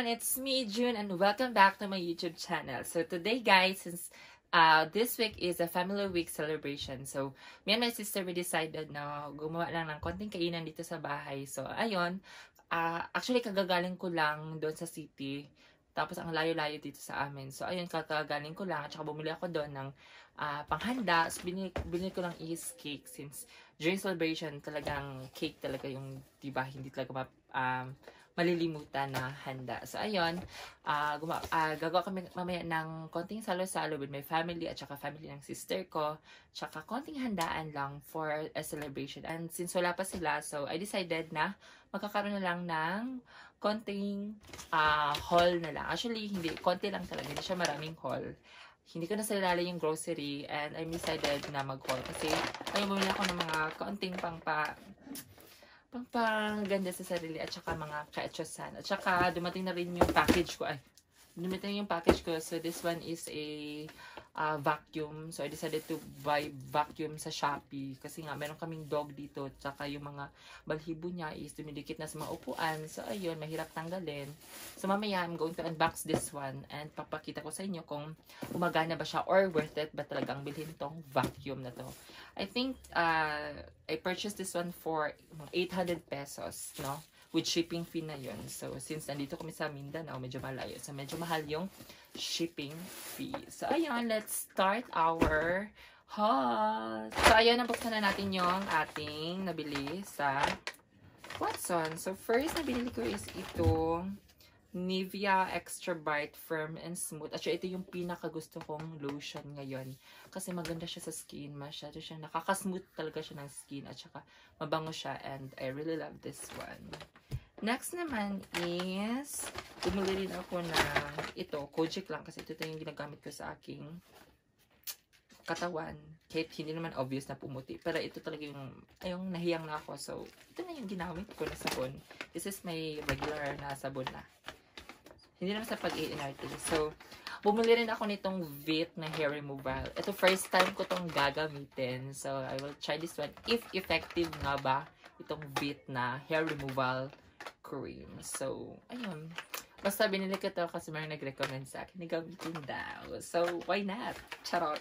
everyone, it's me, June, and welcome back to my YouTube channel. So today guys, since this week is a family week celebration, so me and my sister, we decided na gumawa lang ng konting kainan dito sa bahay. So ayun, actually kagagaling ko lang doon sa city, tapos ang layo-layo dito sa amin. So ayun, kagagaling ko lang, at saka bumili ako doon ng panghanda. So binili ko lang is cake, since during celebration talagang cake talaga yung, diba, hindi talaga malilimutan na handa. So, ayun, gagawa kami mamaya ng konting salo-salo with my family at saka family ng sister ko. Tsaka konting handaan lang for a celebration. And since wala pa sila, so I decided na magkakaroon na lang ng konting haul na lang. Actually, hindi, konti lang talaga. Hindi siya maraming haul. Hindi ko na salala yung grocery and I decided na mag-haul. Kasi, ayun, bumili ako ng mga konting pangganda sa sarili at saka mga kaetyosan. At saka dumating na rin yung package ko. So this one is a vacuum. So I decided to buy vacuum sa Shopee kasi nga meron kaming dog dito. At saka yung mga balhibo niya is dumidikit na sa mga upuan. So ayun, mahirap tanggalin. So mamaya I'm going to unbox this one and papakita ko sa inyo kung gumagana ba siya or worth it ba talagang bilhin tong vacuum na to. I think I purchased this one for 800 pesos, no? With shipping fee na yun. So, since nandito kami sa Mindanao, medyo malayo. So, medyo mahal yung shipping fee. So, ayun, let's start our haul. So, ayun, nabuksan na natin yung ating nabili sa Watson. So, first na binili ko is itong Nivea Extra Bright Firm and Smooth. Actually, ito yung pinakagusto kong lotion ngayon. Kasi maganda siya sa skin. Masyado siya, nakaka-smooth talaga siya ng skin. At saka, mabango siya. And I really love this one. Next naman is, bumili rin ako ng ito. Kojic lang. Kasi ito yung ginagamit ko sa aking katawan. Kahit hindi naman obvious na pumuti. Pero ito talaga yung nahiyang na ako. So, ito na yung ginamit ko na sabon. This is my regular na sabon na. Hindi naman sa pag-i-NRT. So, bumili rin ako nitong Vit na hair removal. Ito, first time ko tong gagamitin. So, I will try this one. If effective nga ba itong Vit na hair removal cream. So, ayun. Basta binili ko to kasi may nag-recommend sa akin. Nagamitin daw. So, why not? Charot.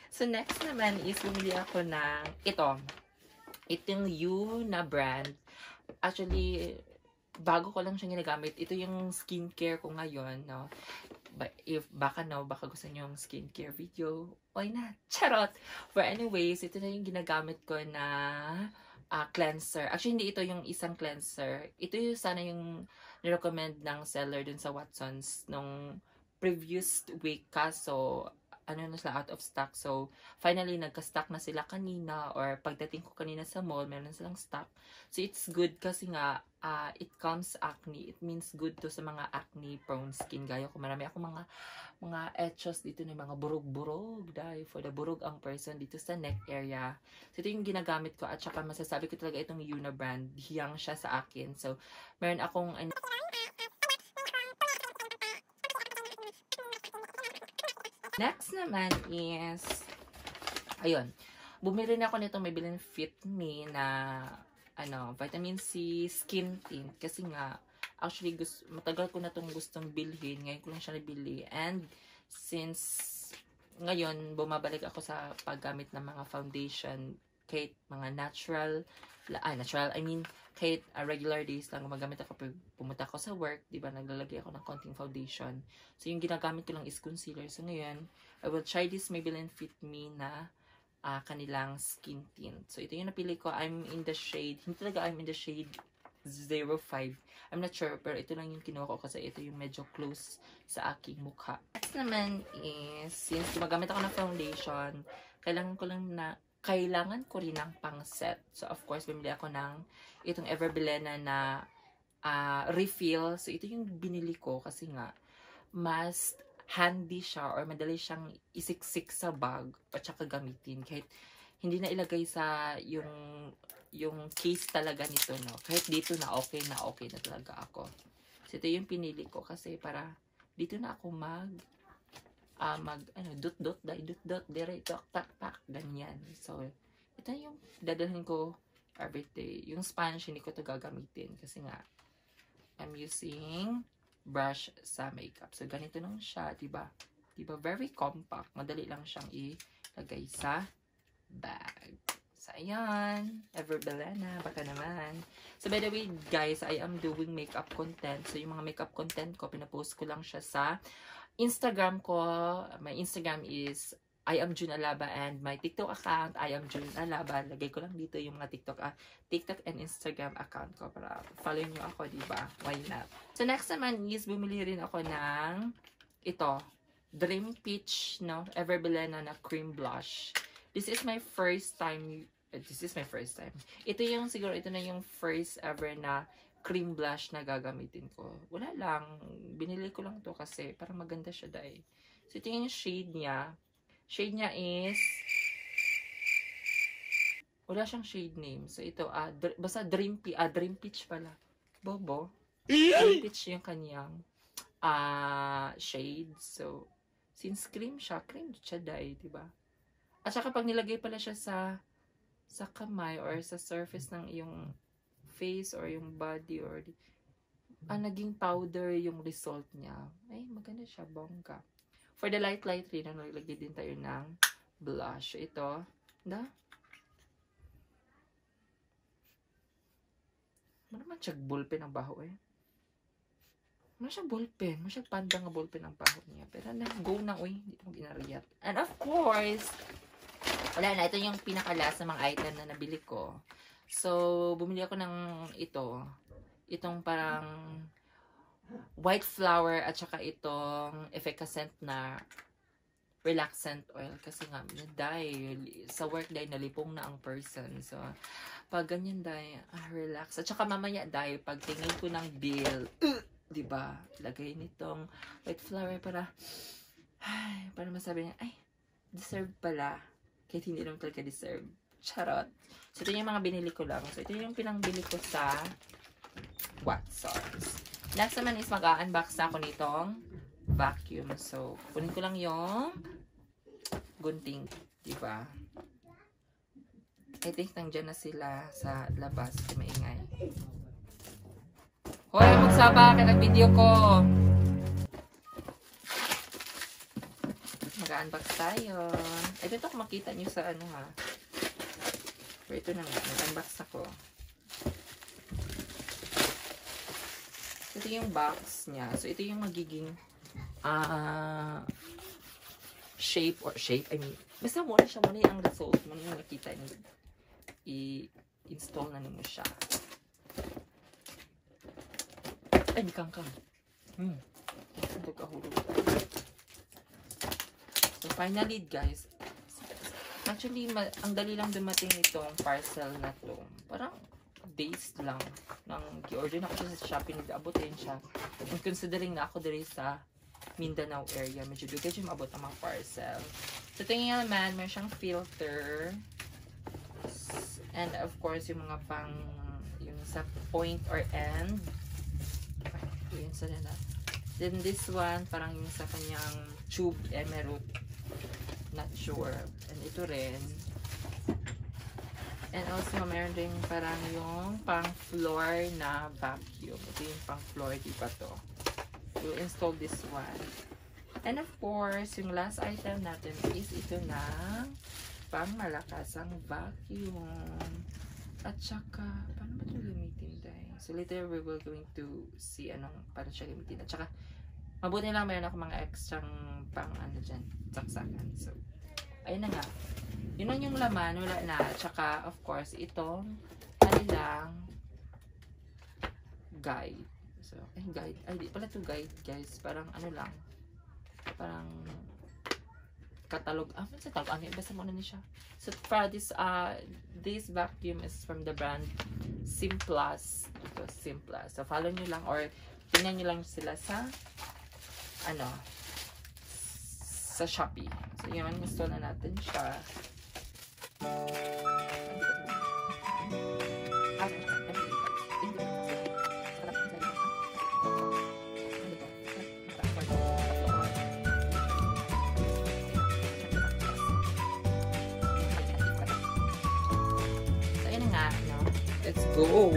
So, next naman is bumili ako ng ito. Itong You na brand. Actually, bago ko lang siya ginagamit. Ito yung skincare ko ngayon, no? But if baka gusto niyo yung skincare video, why not? Charot! But anyways, ito na yung ginagamit ko na cleanser. Actually, hindi ito yung isang cleanser. Ito yung sana yung nirecommend ng seller dun sa Watsons nung previous week. Kaso, na sila out of stock. So, finally, nagka-stock na sila kanina or pagdating ko kanina sa mall, meron silang stock. So, it's good kasi nga, it calms acne. It means good to sa mga acne-prone skin. Gaya ko, marami ako mga etchos dito na mga burog-burog. Dahil for the burog ang person dito sa neck area. So, ito yung ginagamit ko at saka masasabi ko talaga itong Yuna brand. Hiyang siya sa akin. So, meron akong next naman is, ayun, bumili na ako nitong Maybelline Fit Me na, vitamin C skin tint. Kasi nga, actually, matagal ko na itong gustong bilhin. Ngayon ko lang siya nabili. And, since ngayon, bumabalik ako sa paggamit ng mga foundation, kahit mga natural, kahit regular days lang gumagamit ako pag pumunta ako sa work, di ba, naglalagay ako ng konting foundation. So, yung ginagamit ko lang is concealer. So, ngayon, I will try this Maybelline Fit Me na kanilang skin tint. So, ito yung napili ko. I'm in the shade 05. I'm not sure, pero ito lang yung kinuha ko kasi ito yung medyo close sa aking mukha. Next naman is, since gumagamit ako ng foundation, kailangan ko rin ng pang-set. So, of course, bumili ako ng itong Everbilena na refill. So, ito yung binili ko kasi nga, mas handy siya or madali siyang isiksik sa bag at saka gamitin. Kahit hindi na ilagay sa yung case talaga nito, no? Kahit dito na okay na talaga ako. So, ito yung pinili ko kasi para dito na ako dot, dire, tak, ganyan. So, ito yung dadalhin ko everyday. Yung sponge, hindi ko ito gagamitin kasi nga, I'm using brush sa makeup. So, ganito lang siya, diba? Diba? Very compact. Madali lang siyang ilagay sa bag. So, ayan. Ever Belena. Baka naman. So, by the way, guys, I am doing makeup content. So, yung mga makeup content ko, pinapost ko lang siya sa Instagram ko. My Instagram is I am June Alaba, and my TikTok account, I am June Alaba. Lagay ko lang dito yung mga TikTok and Instagram account ko para follow nyo ako, diba? Why not? So, next naman is bumili rin ako ng ito, Dream Peach, no? Ever Belena na cream blush. This is my first time. Ito yung, siguro, ito na yung first ever na cream blush na gagamitin ko. Wala lang. Binili ko lang to kasi parang maganda siya dahil. So, ito yung shade niya. Shade niya is, wala siyang shade name. So, ito, basta Dream Peach pala. Bobo. Dream Peach yung kanyang shade. So, since cream siya dahil, diba? At saka pag nilagay pala siya sa kamay or sa surface ng iyong face or yung body or naging powder yung result niya. Ay, maganda siya, bongga. For the light rin, naglagay din tayo ng blush. Ito, ano naman siya ballpen ang baho eh. Ano siya ballpen? Ano siya panda nga ballpen ang baho niya. Pero go na, hindi ko ginariyat. And of course, wala na, ito yung pinaka-last na mga item na nabili ko. So, bumili ako ng itong parang white flower at saka itong efficacent na relaxant oil. Kasi nga, sa work dahil nalipong na ang person. So, pag ganyan dahil, relax. At saka mamaya dahil, pag tingin ko ng bill, diba, lagay nitong white flower para masabi niya, ay, deserve pala. Kahit hindi naman talaga deserve. Charot. So, ito yung mga binili ko lang. So, ito yung pinangbili ko sa Watsons. Next naman is mag-unbox na ako nitong vacuum. So, kunin ko lang yung gunting. Diba? I think nandyan na sila sa labas. Maingay. Hoy, magsaba ka ng video ko. Mag-unbox tayo. Ito ito kung makita nyo sa ano ha. Pero ito na nga. Mag-unbox ako. Ito yung box niya. So, ito yung magiging shape. I mean, basta muna siya. Muna yung result. Muna yung nakita niyo. I-install na ninyo siya. Ay, di kang. Ito kahulog. So, finally, guys. Actually, ang dali lang dumating itong parcel na to. Parang days lang nang gi-order na ako sa Shopee, nag-abutin siya. And considering na ako diri sa Mindanao area, medyo dugay siya maabot ang mga parcel. So, tingin naman, meron siyang filter. And of course, yung mga yung sa point or end. Yun sa na. Then this one, parang yung sa kanyang tube emerald. Not sure. And ito rin. And also, meron din parang yung pang-floor na vacuum. Ito yung pang-floor, di ba to? We'll install this one. And of course, yung last item natin is ito na pang-malakasang vacuum. At saka, paano ba ito gamitin dahil? So later, we will going to see anong paano siya gamitin. At saka, mabuti lang meron ako mga extra pang ano dyan, saksakan. So, ayun na nga. Yun lang yung laman, wala na. At saka, of course, itong lang guide. So, guide. Ay, di pala to guide, guys. Parang ano lang. Parang catalog. Ano sa tawag? Ano? Basta mo na niya siya. So, for this vacuum is from the brand Simplus. Ito, Simplus. So, follow nyo lang or tingnan nyo lang sila sa sa Shopee. So, yun, install na natin siya. So, yun nga, no? Let's go!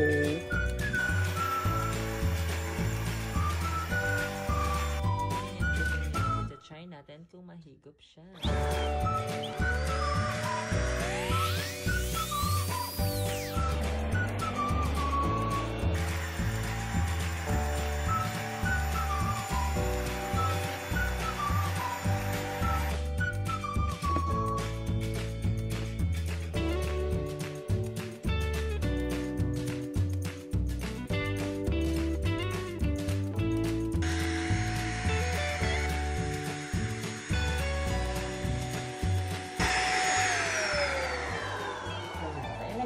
mahigop siya.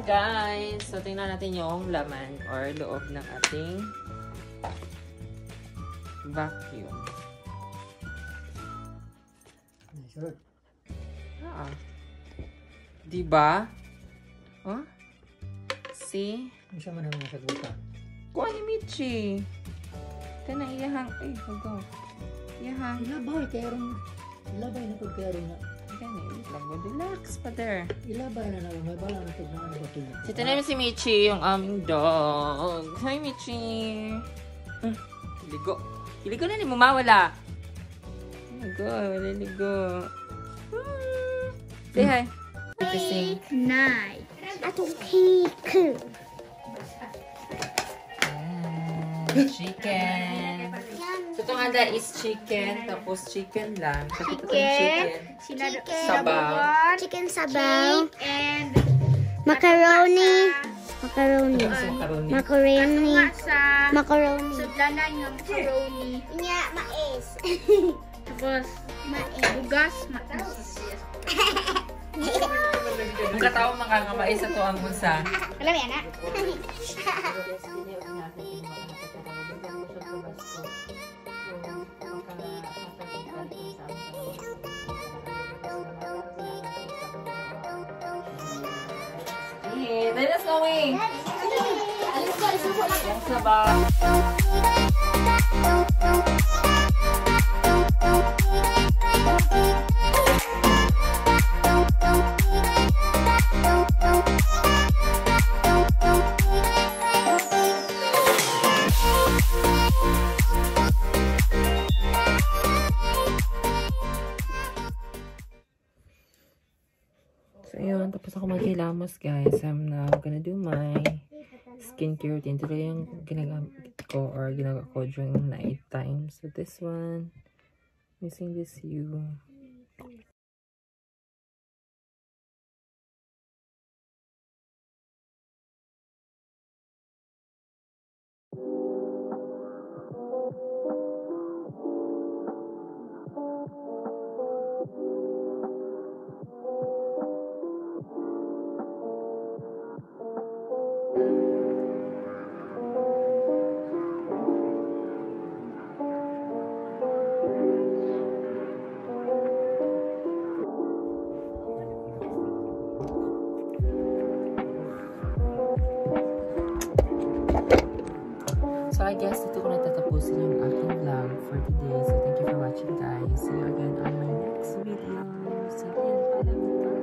Guys, so tingnan natin yung laman or loob ng ating vacuum. Sure. Diba? Oh? See? Ano siya man ang nasagutan? Kuha ni Michi. Ito na iyahang. Ay, hugaw. Iyahang. Ilabay, kaya rin. Ilabay na pag kaya rin na. Ganyan, relax pa there. Ilabay na na. May balang na pag naano ba ito? Sito namin si Michi, yung aming dog. Hi, Michi. Ligo. Iligo na ni mo mawala. Ligo, ligo. Say hi. Night. Atong cake. Chicken. So, itong handa is chicken, tapos chicken lang. Tapos itong Chicken. Sabaw. Chicken sabaw. And Macaroni. Macaroni. Macaroni. Macaroni. sa Macaroni. sudlanan ng macaroni. Nya, mais. Tapos, bugas, mais. Ang katao makakamay sa to ang bunsa. Alam mo yan, ha? Hey, let's go away. Yang sabar. So, yun. Tapos ako maghilamos, guys. I'm now gonna do my skincare routine. Ito yung ginagamit ko or ginagawa ko during night time. So, this one, using this hue. So, I guess ito ko natatapusin yung aking vlog for today. So, thank you for watching, guys. See you again on my next video. So, yan. Paalam.